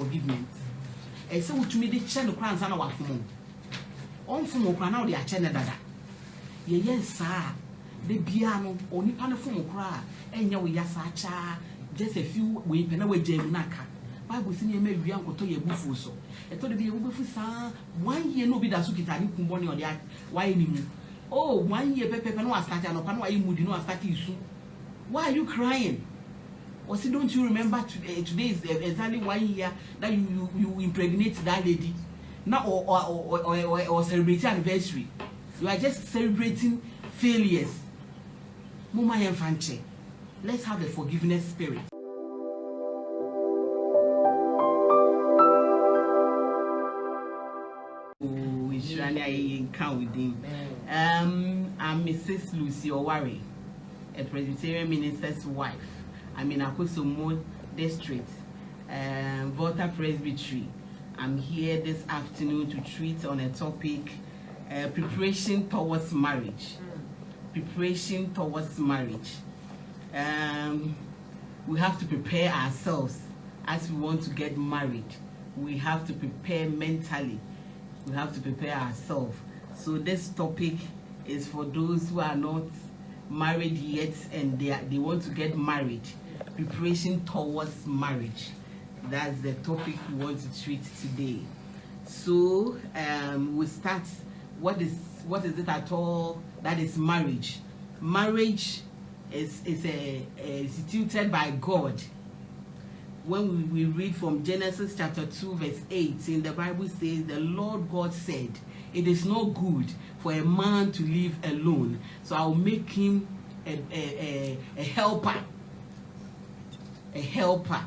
forgiveness. And so to me, the channel crowns and our phone. On from Okra the channel dada. Yes, sir. The piano, only pan of phone cry, and your yasacha, just a few weep and away jam naka. Bible senior may be uncle to your bufuso. I thought to be a bufusa 1 year no be that sukita, you can money or that. Why any? Oh, 1 year Pepe no started no pan why you moody no start soon. Why are you crying? Or say, don't you remember today is exactly 1 year that you impregnate that lady? Now or celebrating anniversary. You are just celebrating failures. Mama Yanfanche. Let's have a forgiveness spirit. Oh, it's really I encounter with him. I'm Mrs. Lucy Oware, a Presbyterian minister's wife. I'm in Akosomo District, Volta Presbytery. I'm here this afternoon to treat on a topic, preparation towards marriage. Preparation towards marriage. We have to prepare ourselves as we want to get married. We have to prepare mentally. We have to prepare ourselves. So this topic is for those who are not married yet and they want to get married. Preparation towards marriage. That's the topic we want to treat today. So we start. What is it at all? That is marriage. Marriage is instituted by God. When we read from Genesis chapter 2 verse 18, the Bible says the Lord God said, "It is not good for a man to live alone, so I will make him a helper." A helper.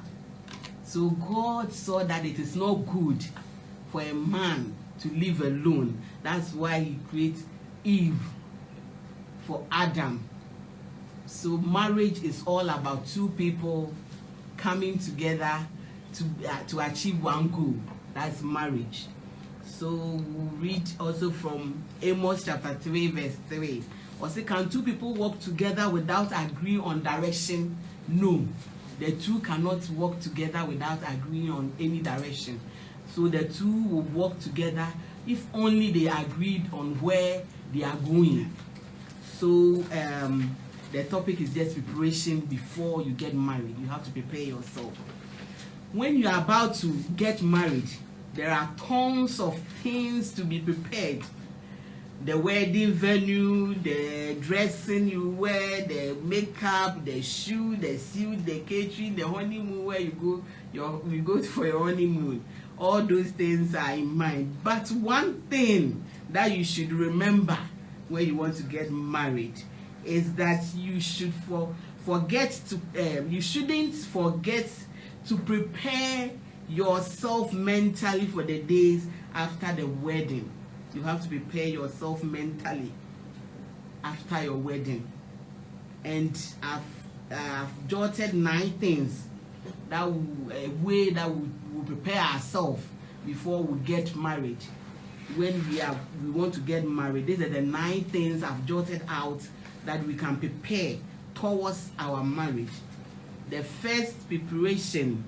So God saw that it is not good for a man to live alone. That's why he created Eve for Adam. So marriage is all about two people coming together to achieve one goal. That's marriage. So we'll read also from Amos chapter 3 verse 3. Or say, can two people walk together without agreeing on direction? No. The two cannot work together without agreeing on any direction. So the two will work together if only they agreed on where they are going. So the topic is just preparation before you get married. You have to prepare yourself. When you are about to get married, there are tons of things to be prepared. The wedding venue, the dressing you wear, the makeup, the shoe, the suit, the catering, the honeymoon where you go for your honeymoon. All those things are in mind. But one thing that you should remember when you want to get married is that you should you shouldn't forget to prepare yourself mentally for the days after the wedding. You have to prepare yourself mentally after your wedding. And I've jotted 9 things that way that we prepare ourselves before we get married. When we want to get married, these are the 9 things I've jotted out that we can prepare towards our marriage. The first preparation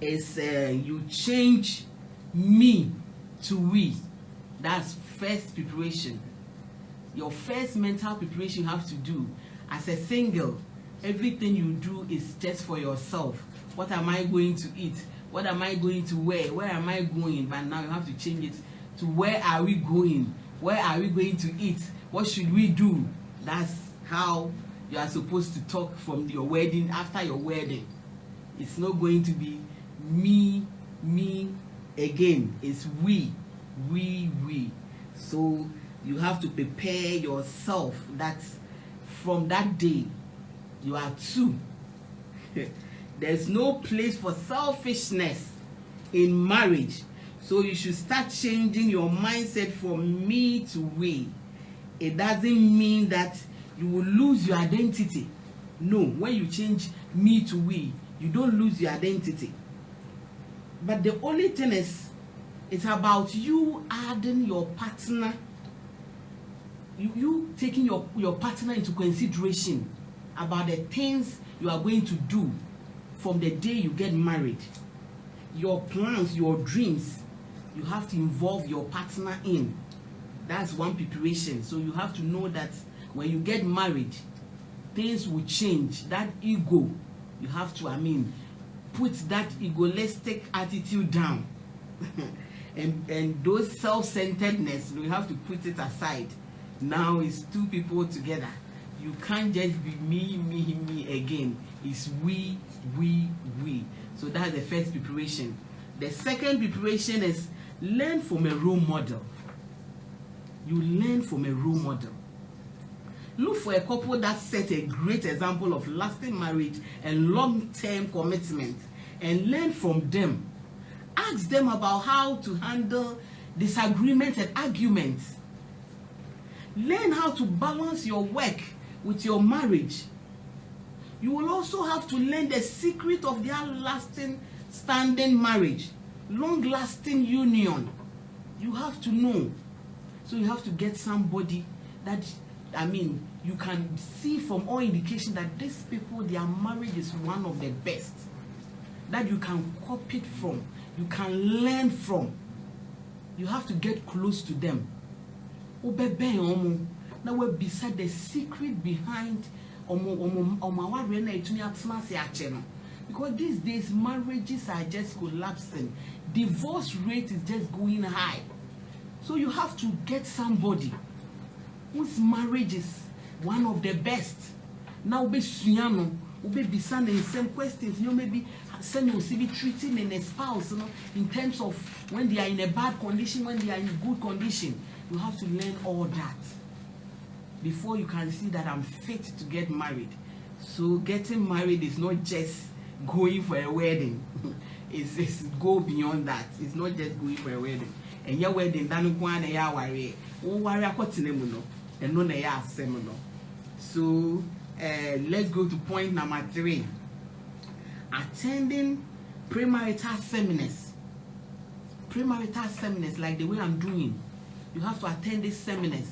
is you change me to we. That's first preparation. Your first mental preparation you have to do as a single. Everything you do is just for yourself. What am I going to eat? What am I going to wear? Where am I going? But now you have to change it to where are we going? Where are we going to eat? What should we do? That's how you are supposed to talk from your wedding, after your wedding. It's not going to be me again. It's we. So you have to prepare yourself that from that day you are two. There's no place for selfishness in marriage. So you should start changing your mindset from me to we. It doesn't mean that you will lose your identity. No, when you change me to we, you don't lose your identity. But the only thing is, it's about you adding your partner, you taking your partner into consideration about the things you are going to do from the day you get married. your plans, your dreams, you have to involve your partner in. That's one preparation. So you have to know that when you get married, things will change. That ego, you have to, put that egoistic attitude down. and those self-centeredness, you have to put it aside. Now it's two people together. You can't just be me again. It's we. So that's the first preparation. The second preparation is learn from a role model. You learn from a role model. Look for a couple that set a great example of lasting marriage and long-term commitment, and learn from them. Ask them about how to handle disagreements and arguments. Learn how to balance your work with your marriage. You will also have to learn the secret of their lasting, standing marriage, long-lasting union. You have to know. So you have to get somebody that, you can see from all indication that these people, their marriage is one of the best, that you can copy it from, you can learn from. You have to get close to them. Now we're beside the secret behind because these days marriages are just collapsing. Divorce rate is just going high. So you have to get somebody whose marriage is one of the best. Now be suyano, be beside the same questions. Maybe send you be treating in a spouse, in terms of when they are in a bad condition, when they are in good condition. You have to learn all that before you can see that I'm fit to get married. So getting married is not just going for a wedding. It's go beyond that. It's not just going for a wedding. And your wedding, so let's go to point number 3. Attending premarital seminars. Premarital seminars, like the way I'm doing. You have to attend these seminars.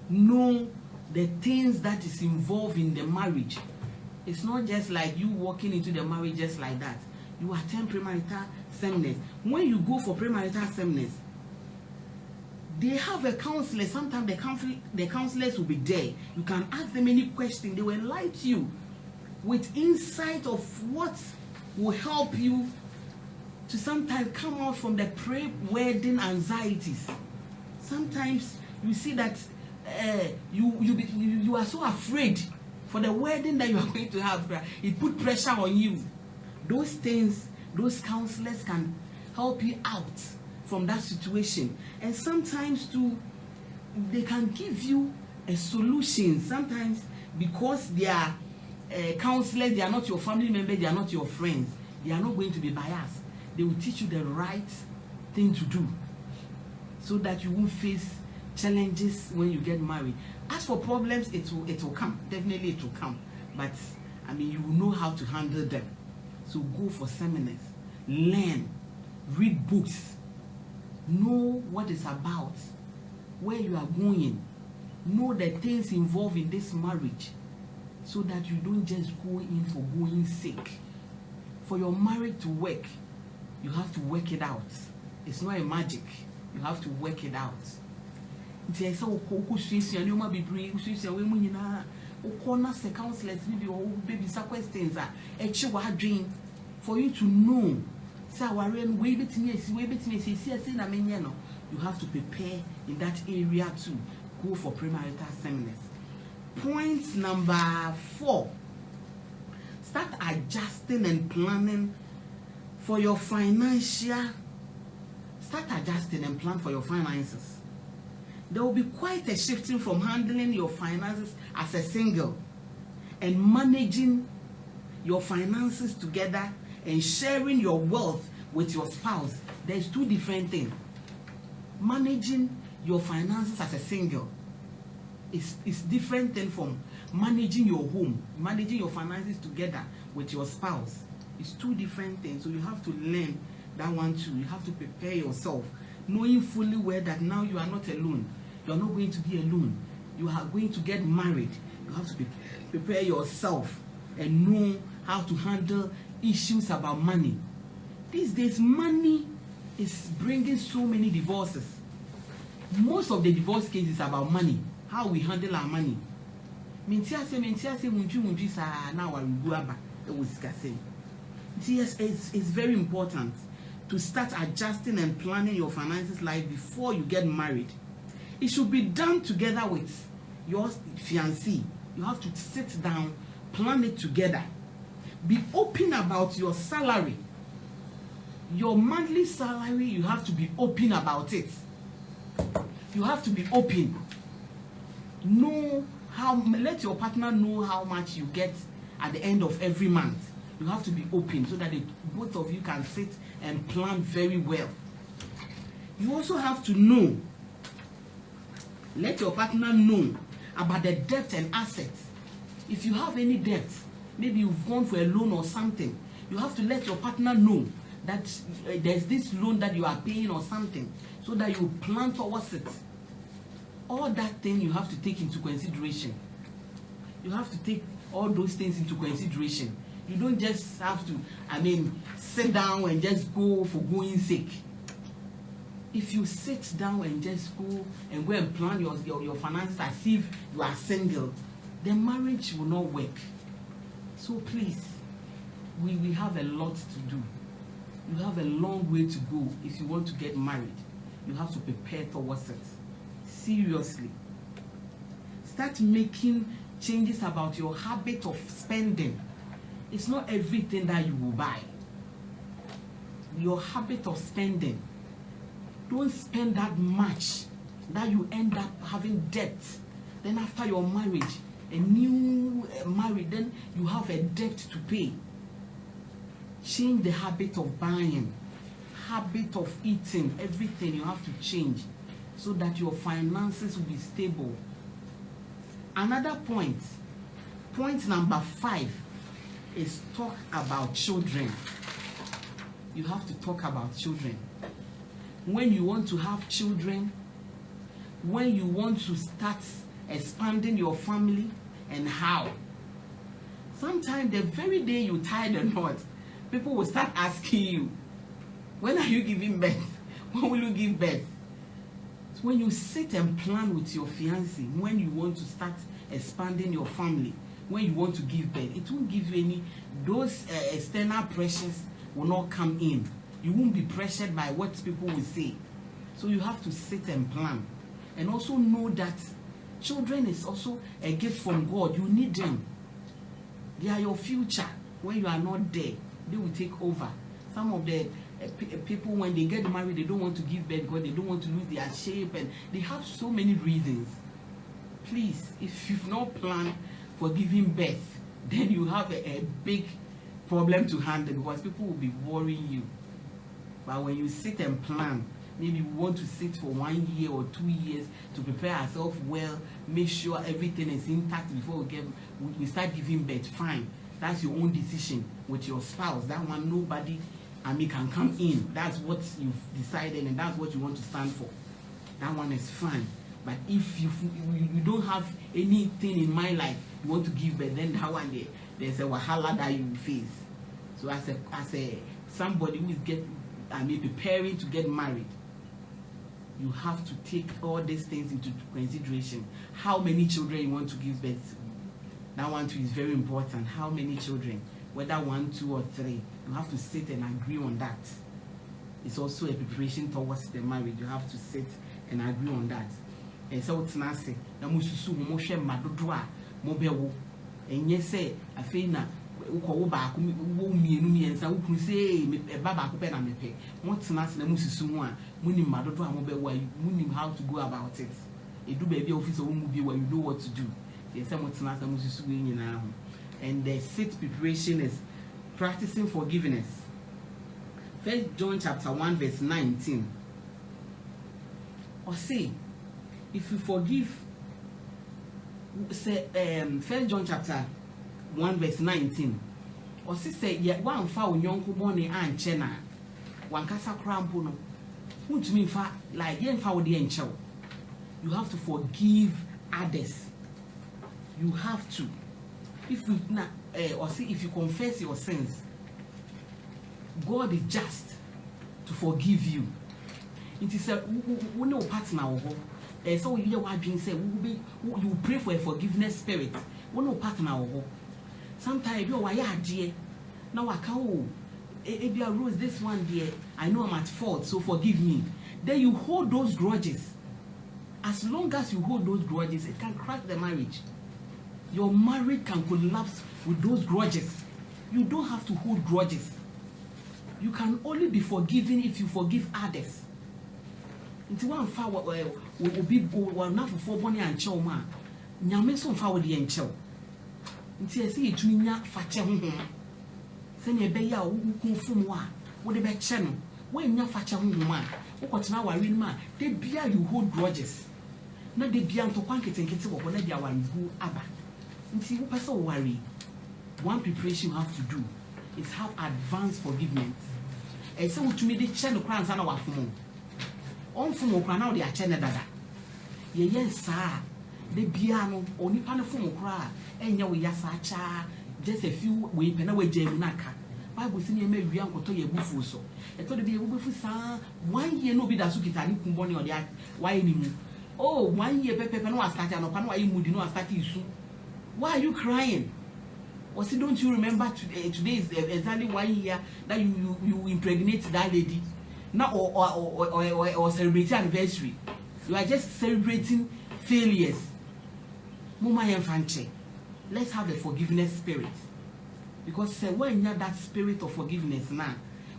Know the things that is involved in the marriage. It's not just like you walking into the marriage just like that. You attend premarital seminars. When you go for premarital seminars, they have a counselor. Sometimes the counselors will be there. You can ask them any question. They will enlighten you with insight of what will help you to sometimes come out from the pre-wedding anxieties. Sometimes you see that you are so afraid for the wedding that you are going to have. It put pressure on you. Those things, those counselors can help you out from that situation. And sometimes too, they can give you a solution. Sometimes because they are counselors, they are not your family members, they are not your friends. They are not going to be biased. They will teach you the right thing to do so that you won't face challenges when you get married. As for problems, it will come. Definitely it will come. But you will know how to handle them. So go for seminars, learn, read books, know what it's about, where you are going, know the things involved in this marriage, so that you don't just go in for going sake. For your marriage to work, you have to work it out. It's not a magic. You have to work it out. For you to know, you have to prepare in that area too. Go for premarital seminars. Point number 4. Start adjusting and planning for your financial. Start adjusting and plan for your finances. There will be quite a shifting from handling your finances as a single and managing your finances together and sharing your wealth with your spouse. There's 2 different things. Managing your finances as a single is different than from managing your home, managing your finances together with your spouse. It's 2 different things. So you have to learn that one too. You have to prepare yourself, knowing fully well that now you are not alone. You are not going to be alone. You are going to get married. You have to prepare yourself and know how to handle issues about money. These days, money is bringing so many divorces. Most of the divorce cases is about money, how we handle our money. Yes, it's very important to start adjusting and planning your finances life before you get married. It should be done together with your fiancé. You have to sit down, plan it together. Be open about your salary. Your monthly salary, you have to be open about it. You have to be open. Let your partner know how much you get at the end of every month. You have to be open so that both of you can sit and plan very well. You also have to know, let your partner know about the debt and assets. If you have any debt, maybe you've gone for a loan or something, you have to let your partner know that there's this loan that you are paying or something, so that you plan towards it. All that thing you have to take into consideration. You have to take all those things into consideration. You don't just have to, sit down and just go for going sake. If you sit down and just go and plan your finances as if you are single, then marriage will not work. So please, we have a lot to do. You have a long way to go if you want to get married. You have to prepare towards it. Seriously. Start making changes about your habit of spending. It's not everything that you will buy. Your habit of spending. Don't spend that much that you end up having debt. Then after your marriage, a new married, then you have a debt to pay. Change the habit of buying, habit of eating, everything you have to change so that your finances will be stable. Another point number 5 is talk about children. You have to talk about children. When you want to have children, when you want to start expanding your family, and how. Sometimes the very day you tie the knot, people will start asking you, when are you giving birth? When will you give birth? So when you sit and plan with your fiancé, when you want to start expanding your family, when you want to give birth, it won't give you any, those external pressures will not come in. You won't be pressured by what people will say. So you have to sit and plan. And also know that children is also a gift from God. You need them. They are your future. When you are not there, they will take over. Some of the people, when they get married, they don't want to give birth because they don't want to lose their shape, and they have so many reasons. Please, if you've not planned for giving birth, then you have a big problem to handle, because people will be worrying you. But when you sit and plan, maybe we want to sit for 1 year or 2 years to prepare ourselves well, make sure everything is intact before we start giving birth. Fine, that's your own decision with your spouse. That one, nobody can come in. That's what you've decided, and that's what you want to stand for. That one is fine. But if you don't have anything in mind, like you want to give birth, then that one there's a wahala that you face. So as a somebody who is preparing to get married, you have to take all these things into consideration. How many children you want to give birth? That one too is very important. How many children? Whether 1, 2, or 3. You have to sit and agree on that. It's also a preparation towards the marriage. You have to sit and agree on that. And so it's not say, na mususu mo hwe madodo a mo bewo. Enye say afei na wo ba ko wo mienu miensa wo kunu say e ba ba ko pe na mepe. Mo tena se na mususu ho a muni madodo a mo bewo, muni how to go about it. Edu ba bia office wo mu bi wa, you know what to do. Yes, mo tena se mususu we nyina ho. And the 6th preparation is practicing forgiveness. 1 John chapter 1 verse 19. Or say, if you forgive, say 1 John chapter 1 verse 19. Or say yeah, one fa unyonko bone anche na wankasa krampo no. Untumi fa like yen fa wode enche. You have to forgive others. You have to. If you if you confess your sins, God is just to forgive you. It is a we know partner. So we hear what being said. You pray for a forgiveness spirit. We know partner. Sometimes you are dear. Now I can't. If you rose this one dear, I know I'm at fault, so forgive me. Then you hold those grudges. As long as you hold those grudges, it can crack the marriage. Your marriage can collapse with those grudges. You don't have to hold grudges. You can only be forgiven if you forgive others. Until one fa will be not for bonny and chow ma. Nyame fa with the enchel. Until I see it to me fache home. Send your beya who from wa. What the back channel? When ya fache home man. What now I read man. They bear you hold grudges. Not the beyond to quankit and get to what they are one who abba. Until you pass worry. One preparation you have to do is have advanced forgiveness. And so to me the channel crowns and our phone. On from now they are channel dada. Yes, sir. The piano only pan of phone cry. And ya we yasacha. Just a few we pen away Jemunaka. Bible senior may be uncle to your bufuso. I thought to be a bufusa 1 year no be that sukitani kumboni or that. Why any? Oh, 1 year Pepe no started no pan why you would not start soon. Why are you crying? Or say, don't you remember today is exactly 1 year that you impregnate that lady? Now or celebrating anniversary. You are just celebrating failures. Mama Fanche. Let's have the forgiveness spirit. Because when you have that spirit of forgiveness now,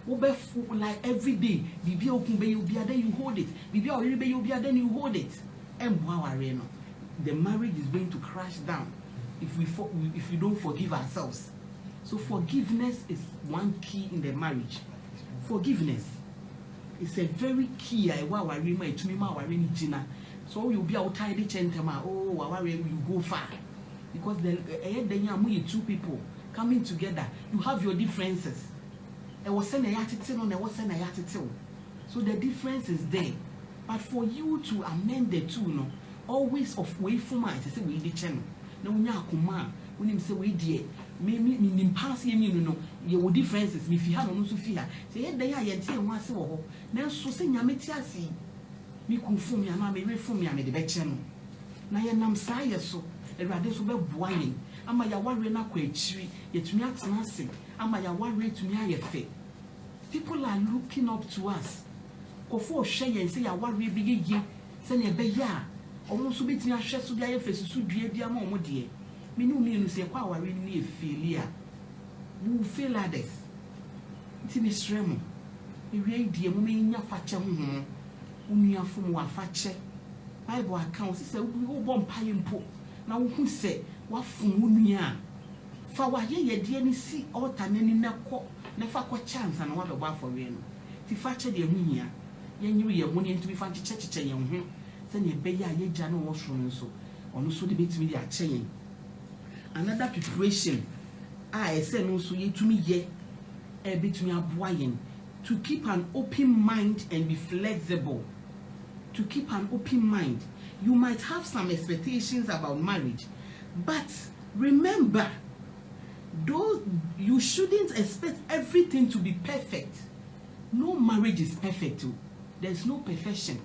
like every day, Bibi Okunbe you be then you hold it. Bibi Oribe you be then you hold it. And the marriage is going to crash down if we don't forgive ourselves. So forgiveness is one key in the marriage. Forgiveness is a very key. So you'll be outside the gentleman. Oh, you go far. Because the two people coming together, you have your differences. I was saying a attitude on, I was saying a attitude. So the difference is there. But for you to amend the two, no, always of way for my to say we the channel. No, when you say we dear, me pass him, no, your differences. If you have no Sophia, say, they are yet once or now, so say, Yametiasi. Me conform ya na me reform ya me de be channel. Na ye nam sa ye so, Erade so be boayin. Ama ya ware na kwa achiri, yetumi atena ase. Ama ya ware tumi ayefe. People are looking up to us. Kofo hwe ye say ya ware bi yeye, se ne be ya. Omo so betumi ahwe so dia ayefe susu dua bia ma omo de. Me no me no say kwa ware ni e failure. You fail others. Nti me sremo. Me wie die mo me nya fache ho. Unia from wafache Bible account say we bomb pay mpo na wo say wa fun unia fa wa ye de ni si altar nani na ko na fa ko chance na wa be ba for we no ti fache de hunia ye nyi ye ho ni ntumi fa cheche ye ho se ne be ya ye gya no wo so nso ono so de betimi de ache yen. Another preparation I say no so ye tumi ye e betimi aboa yen to keep an open mind and be flexible. To keep an open mind. You might have some expectations about marriage, but remember, though you shouldn't expect everything to be perfect. No marriage is perfect. There's no perfection.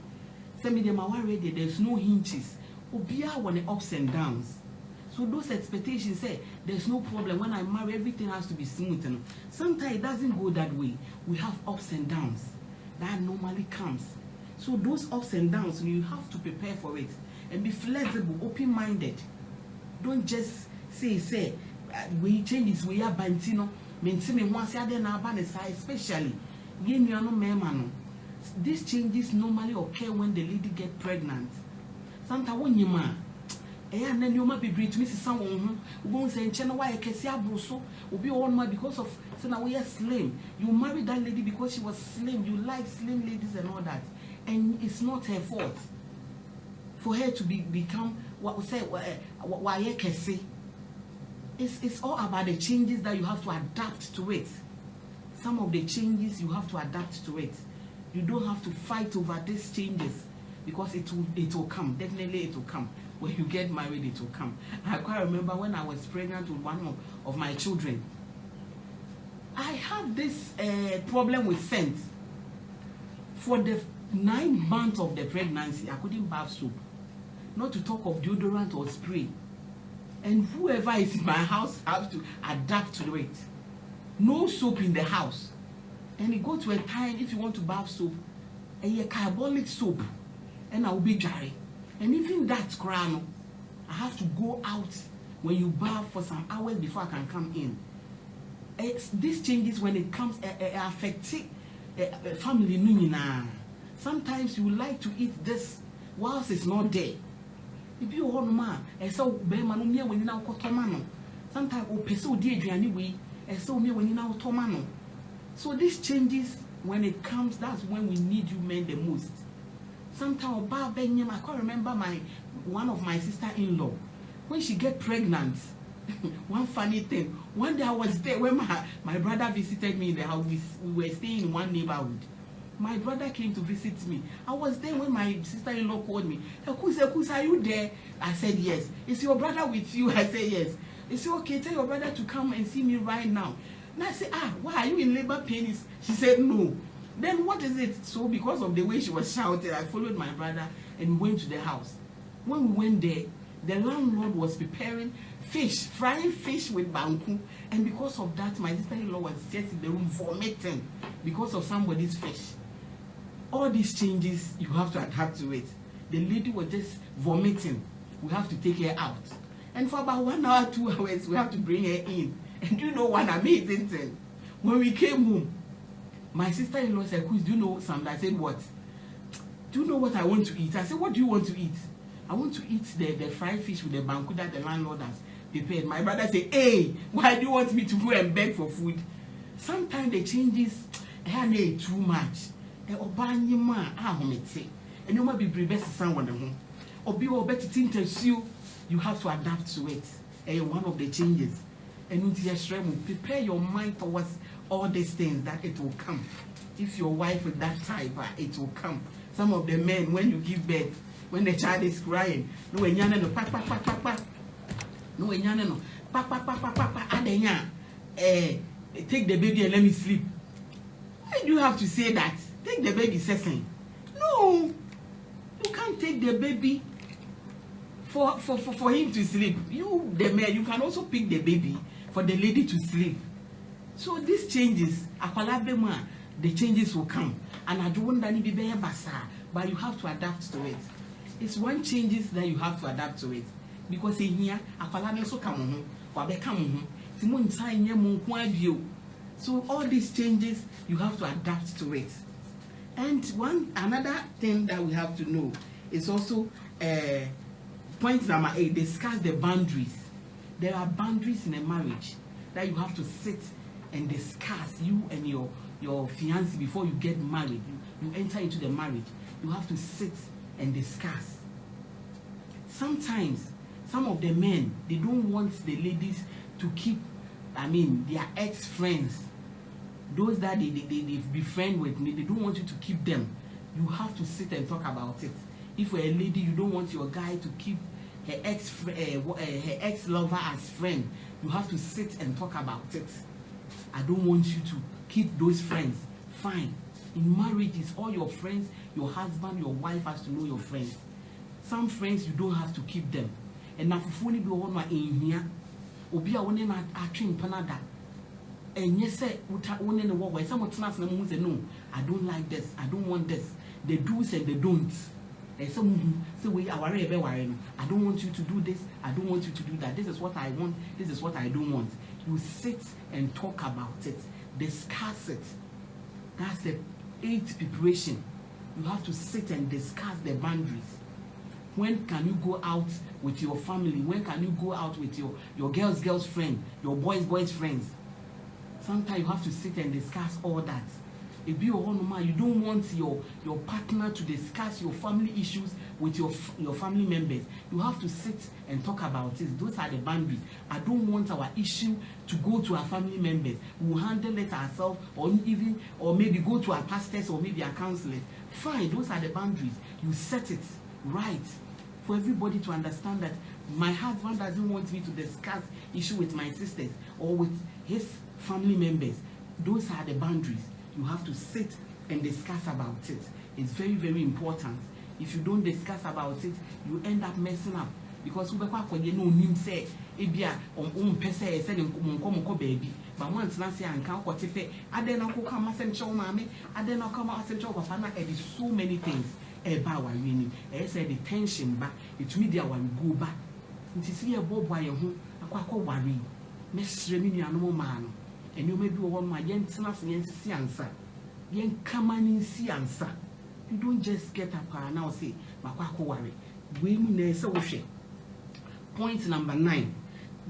There's no hinges. Obia when the ups and downs. So those expectations say there's no problem. When I marry, everything has to be smooth. Sometimes it doesn't go that way. We have ups and downs. That normally comes. So those ups and downs, you have to prepare for it and be flexible, open-minded. Don't just say we change this way up bantino, maintain once ya then especially these changes normally occur when the lady get pregnant. Santa when you ma and then you might be great to Mrs. Someone who won't say channel why I can see a brusso will be all my because of we are slim. You married that lady because she was slim. You like slim ladies and all that. And it's not her fault for her to become what we say why you can see. It's all about the changes that you have to adapt to it. Some of the changes you have to adapt to it. You don't have to fight over these changes because it will come. Definitely it will come. When you get married, it will come. I quite remember when I was pregnant with one of my children. I have this problem with scent. For the 9 months of the pregnancy, I couldn't bath soap. Not to talk of deodorant or spray. And whoever is in my house has to adapt to it. No soap in the house. And it go to a time, if you want to bath soap, a carbolic soap, and I will be dry. And even that crown, I have to go out when you bath for some hours before I can come in. This changes when it comes affecting family nunina. Sometimes you like to eat this whilst it's not there. If you want man, so be man me when you now kotomano. Sometimes o peso di aduane we, so me when you now tomano. So this changes when it comes. That's when we need you men the most. Sometimes I can't remember one of my sister-in-law when she get pregnant. One funny thing. One day I was there when my brother visited me in the house. We were staying in one neighborhood. My brother came to visit me. I was there when my sister-in-law called me. Ekus, are you there? I said yes. Is your brother with you? I said yes. Is it okay? Tell your brother to come and see me right now. And I said, why are you in labor pains? She said no. Then what is it? So because of the way she was shouting, I followed my brother and went to the house. When we went there, the landlord was preparing fish, frying fish with banku, and because of that, my sister-in-law was just in the room vomiting because of somebody's fish. All these changes, you have to adapt to it. The lady was just vomiting. We have to take her out. And for about 1 hour, 2 hours, we have to bring her in. And you know one amazing thing? When we came home, my sister-in-law said, do you know something? I said, what? Do you know what I want to eat? I said, what do you want to eat? I want to eat the fried fish with the banku that the landlord has prepared. My brother said, hey, why do you want me to go and beg for food? Sometimes the changes are too much. And you might be best someone. You have to adapt to it. One of the changes. And prepare your mind towards all these things that it will come. If your wife is that type, it will come. Some of the men, when you give birth, when the child is crying, no, no, take the baby and let me sleep. Why do you have to say that? Take the baby, Sesame. No, you can't take the baby for him to sleep. You, the man, you can also pick the baby for the lady to sleep. So these changes, the changes will come. And I don't want to be very basa, but you have to adapt to it. It's one changes that you have to adapt to it. Because in here, also come so all these changes, you have to adapt to it. And another thing that we have to know is also point number 8, discuss the boundaries. There are boundaries in a marriage that you have to sit and discuss, you and your fiancé, before you get married. You enter into the marriage. You have to sit and discuss. Sometimes, some of the men, they don't want the ladies to keep, their ex-friends. Those that they befriend with me, they don't want you to keep them. You have to sit and talk about it. If you're a lady, you don't want your guy to keep her ex-lover as friend, you have to sit and talk about it. I don't want you to keep those friends. Fine. In marriages, all your friends, your husband, your wife has to know your friends. Some friends, you don't have to keep them. And now, if you want to in here, obi a wone na atwin panada. And yes, say, one in the war where someone tells them, no, I don't like this, I don't want this. The do's and the don'ts. And some say, I don't want you to do this, I don't want you to do that. This is what I want, this is what I don't want. You sit and talk about it, discuss it. That's the 8th preparation. You have to sit and discuss the boundaries. When can you go out with your family? When can you go out with your girl's friend, your boy's friends? Sometimes you have to sit and discuss all that. If you don't want your partner to discuss your family issues with your family members, you have to sit and talk about it. Those are the boundaries. I don't want our issue to go to our family members. We'll handle it ourselves, or maybe go to our pastors or maybe our counselors. Fine, those are the boundaries. You set it right for everybody to understand that my husband doesn't want me to discuss issue with my sisters or with his family members. Those are the boundaries. You have to sit and discuss about it. It's very, very important. If you don't discuss about it, you end up messing up. Because you no nim say ebia pese say nko baby. But once na say anka kotepe, ade na ko kama sem chew mame, ade na kama sem chew papa na e so many things. Eba wa yini. E say the tension ba, it me dia wan go ba. Nti see e bobo aye ho akwa worry. Mesre mi nuanom ma no. Eni o ma bi wo ma yentena se yensisi ansa. Yen kama ni nsi ansa. You don't just get up and now say, Makwa worry. We say wohwe. Point number 9.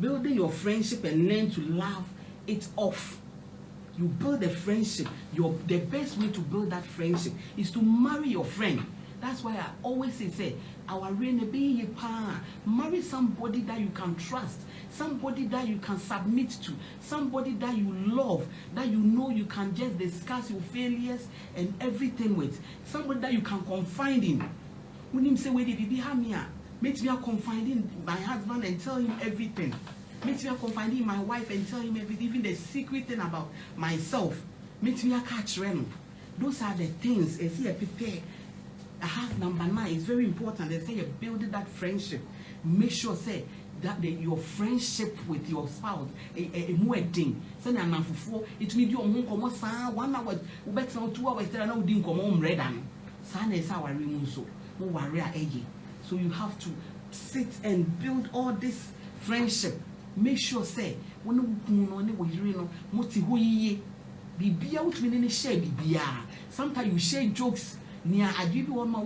Building your friendship and learn to laugh it off. You build a friendship. The best way to build that friendship is to marry your friend. That's why I always say, marry somebody that you can trust, somebody that you can submit to, somebody that you love, that you know you can just discuss your failures and everything with, somebody that you can confide in. When him say, "Where did be hamia?" Make me confide in my husband and tell him everything. Make me confide in my wife and tell him everything, even the secret thing about myself. Make me catch them. Those are the things. As you prepare. Number 9 is very important. They say you're building that friendship. Make sure say that your friendship with your spouse a wedding. Say na nanfofo it mean you on komo sa 1 hour we better 2 hours there na udi komo mreda no. Sa na esa wari mu so. Mo wari a eye. So you have to sit and build all this friendship. Make sure say when you no ne wo yire no mo ti ho yiye. Bibia utumi ne share bibia. Sometimes you share jokes. Near I give you one my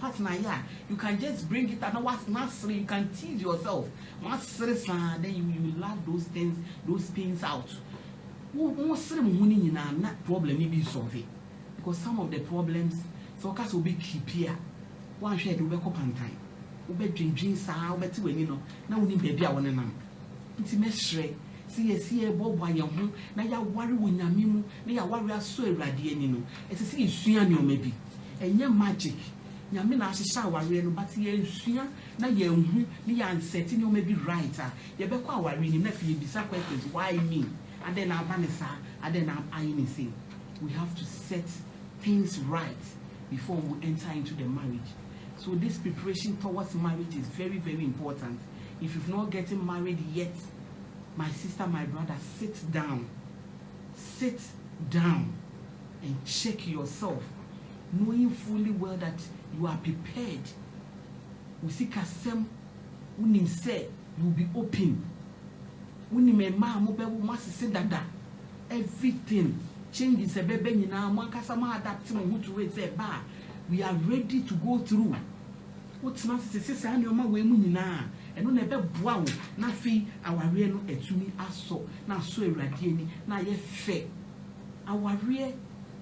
partner, yeah. You can just bring it and what's necessary. You can tease yourself. Then you laugh those things, those pains out. Not problem maybe solve it. Because some of the problems focus will be keep here. One share to wake up on time. Ube drink sa ube ti we no. Na we need baby a one nam. Intimate share. See bob why your home. Na ya worry when ya mimu. Na ya worry so eradi ni no. Ese see isuya ni o maybe. Enye magic nyame na ahihya aware no but ye nsua na ye hu ni ya anseti ni o maybe right ye be kwa aware ni na fie bisa questions why me and then abanisa and then am say we have to set things right before we enter into the marriage. So this preparation towards marriage is very, very important. If you've not getting married yet, my sister, my brother, sit down and check yourself, knowing fully well that you are prepared. We see kasem unim say you will be open. Unim ma mo be wo masese dada. Everything changes a bebe nyina mo ankasa ma adapt mo to we say ba we are ready to go through. What na sese say ani o ma we mu nyina eno na be boa wo na fi aware no etumi aso na so ewrade ani na ye fe. Aware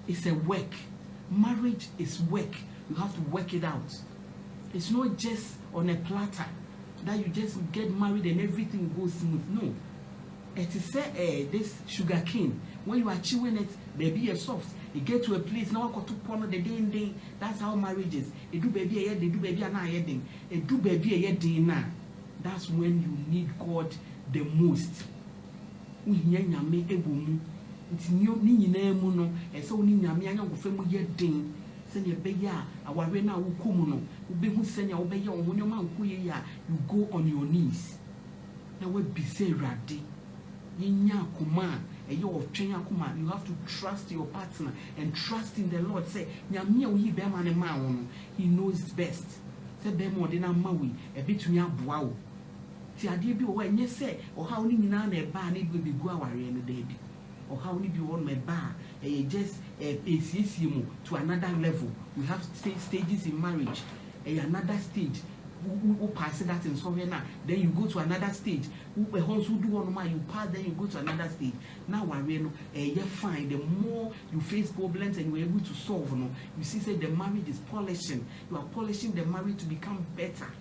is a work. Marriage is work. You have to work it out. It's not just on a platter that you just get married and everything goes smooth. No. It is this sugar cane. When you are chewing it, baby is soft. You get to a place now. Got to point the day. That's how marriage is. You do baby a year, they do baby a year. You do baby a year day now. That's when you need God the most. It's new ni mu no e so ni nyame anya go fam ye den se ne be ya aware na wo komu no wo be hu se ne wo be ye wo nyoma nko ye ya you go on your knees na we be say rade nya akoma e ye otwen akoma. You have to trust your partner and trust in the Lord. Say nyame a wo yi be ma ne ma wo no, he knows best. Say be mo de na ma we e betumi aboa wo ti ade bi wo enye se o ha oni nyina na e ba na be go aware no da bi or how many people want my bar just to another level. We have stages in marriage. Another stage who pass that in Slovenia, then you go to another stage. Who do one you pass, then you go to another stage. Now you're fine. The more you face problems and you're able to solve, you see say the marriage is polishing. You are polishing the marriage to become better.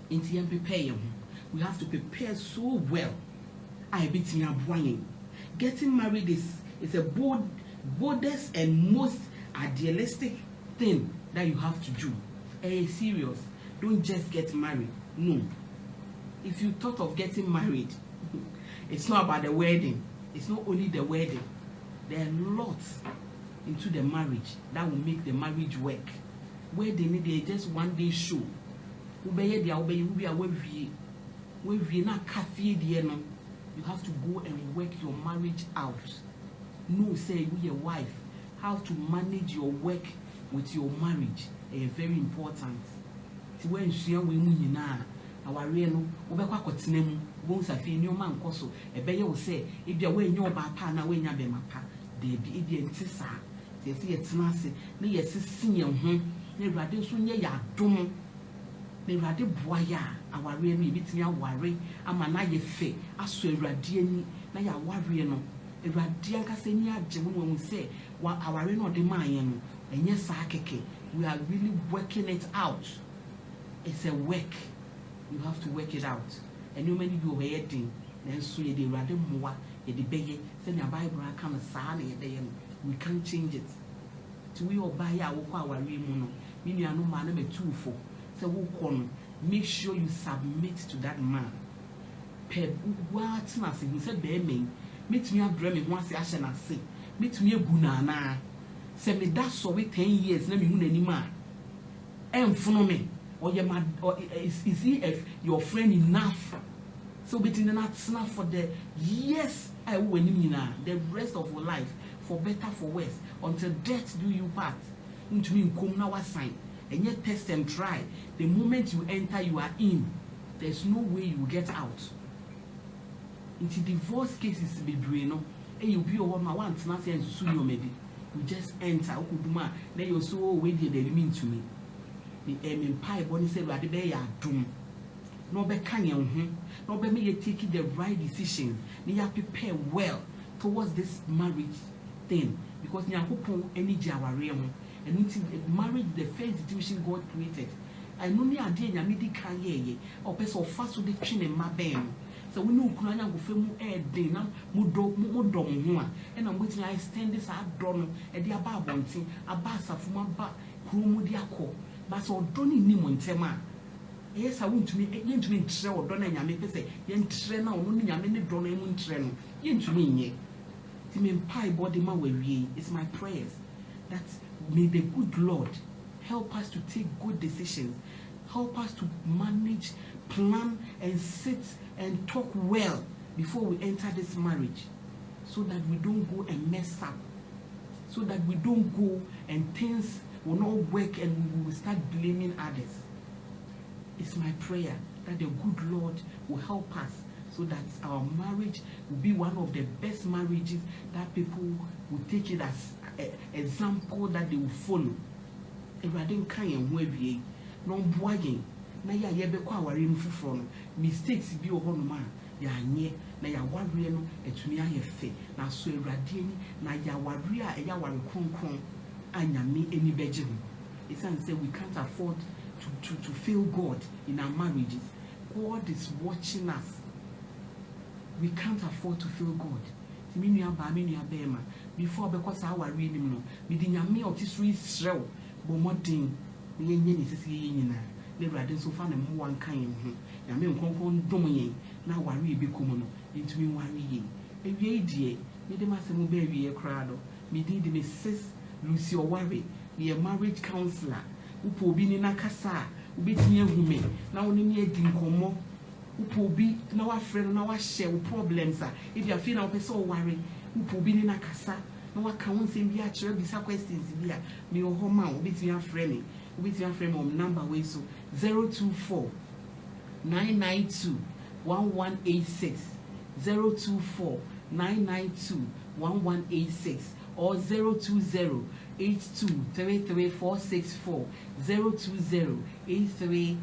In TM prepare. We have to prepare so well. I beat me up whining. Getting married is a boldest and most idealistic thing that you have to do. Serious. Don't just get married. No. If you thought of getting married, it's not about the wedding. It's not only the wedding. There are lots into the marriage that will make the marriage work. Where they need a just one day show. You have to go and work your marriage out. No, say you your wife, how to manage your work with your marriage is very important. When she and women now, our real, Obeka Cotinemu, won't have in your man coso, a bear will say, if you're wearing your papa, now when you're mapa, they be idiot, they see it's nasty, they are senior, they rather soon ya dum. They rather boya, our real me between our worry, a man I fe, I swear radiani, na ya worry no. A radianka senia jemu when we say, what our real no demand, and yes, Sakeke, we are really working it out. It's a work. You have to work it out. And you many go heading, then so you rather more, you debate, send your Bible, I come a sign, we can't change it. To we all buy our remono, meaning I know man, I'm 2 4. So make sure you submit to that man. Peb, what's nothing? He said, Bear meet me a dreaming once I shall say, meet me a bunana. Send me that so we 10 years, let me win any man. And follow me, or your man, or is he if your friend enough? So between the not snuff for the yes, I will win the rest of your life, for better, for worse, until death do you part. Into me, come now, a sign. And yet test and try. The moment you enter, you are in. There's no way you get out. Into divorce cases, be no. And you be over my one, nothing and sue you maybe. You just enter. Then you're so waiting they mean to me. The aim pie bonnie said, "Rather be a doom." No be can no be me taking the right decision. You have to prepare well towards this marriage thing because you have to any jawari. And marriage, the first institution God created. I know me a day, Yamidi Kaye, or person fast with the chin in my bam. So we know Kunanya go film air dinner, Mudom, and I'm waiting. I stand this at Don, and the above one thing, a bassa from my back, Kumudiako, but so don't need Nimon Tema. Yes, I want to be yen to me, trail, Donna Yamake say, yen trainer, only Yamini Donna train, yen to me, ye. Timmy pie body my way, it's my prayers. That's may the good Lord help us to take good decisions, help us to manage, plan, and sit and talk well before we enter this marriage, so that we don't go and mess up, so that we don't go and things will not work and we will start blaming others. It's my prayer that the good Lord will help us so that our marriage will be one of the best marriages that people will take it as example that they will follow. Eradin kan we wie no boagen na ya ye be kwa aware no fufuro no mistakes bi o hono ma ya anye na ya ware no etumi aye fe na so erade ani na ya ware a ya ware kronkron anyame eni beje ho. It's say we can't afford to fail God in our marriages. God is watching us. We can't afford to fail God. Before because our reading no, we didn't me of this real but more thing, the yen is yen. Never had so far and one kind. I mean, domain now worry be common into me worry. A dear, made a massive baby a crowd. Me did the Mrs. Lucy Oware, the marriage counselor, who po be in a casa, who beat me a woman, now only me a dinkomo. Who be now a friend, now a share problems. If you are feeling up so worry, who be in a casa, no account in the actual bisa questions here. Me or home, with your friend, of number way so 024 992 1186 024 992 1186 or 020 8233 020 83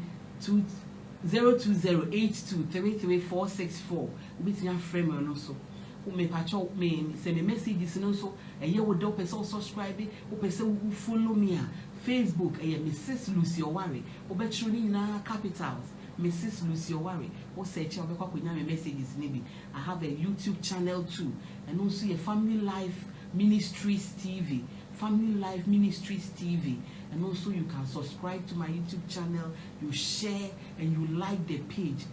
0208233 with your frame and also who may patch out me send a message is also a year with dope is also subscribe who person follow me Facebook Mrs. Lucy Oware obetruly na capitals Mrs. Lucy Oware or search your messages maybe I have a YouTube channel too and also a Family Life Ministries TV and also you can subscribe to my YouTube channel, you share and you like the page.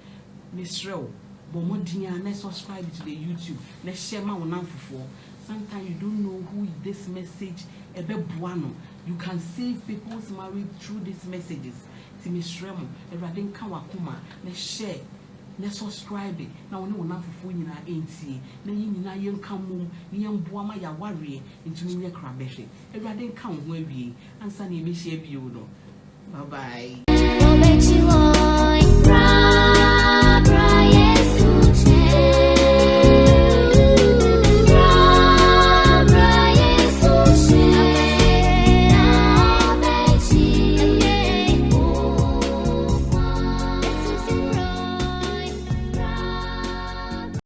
Miss Rel, Bomodia, let's subscribe to the YouTube. Let's share my one for Sometimes you don't know who this message ebe buano. You can save people's marriage through these messages. Timi shremo, everything kan wakuma, let's share. Let's subscribe. Now we know na fufu nyina enti. Na yin nyina yen kan mum, ni yen boa ma ya ware ntumi nye krabehwe. Everything kan ho awie. Ansa na ebe share bio no. Bye bye.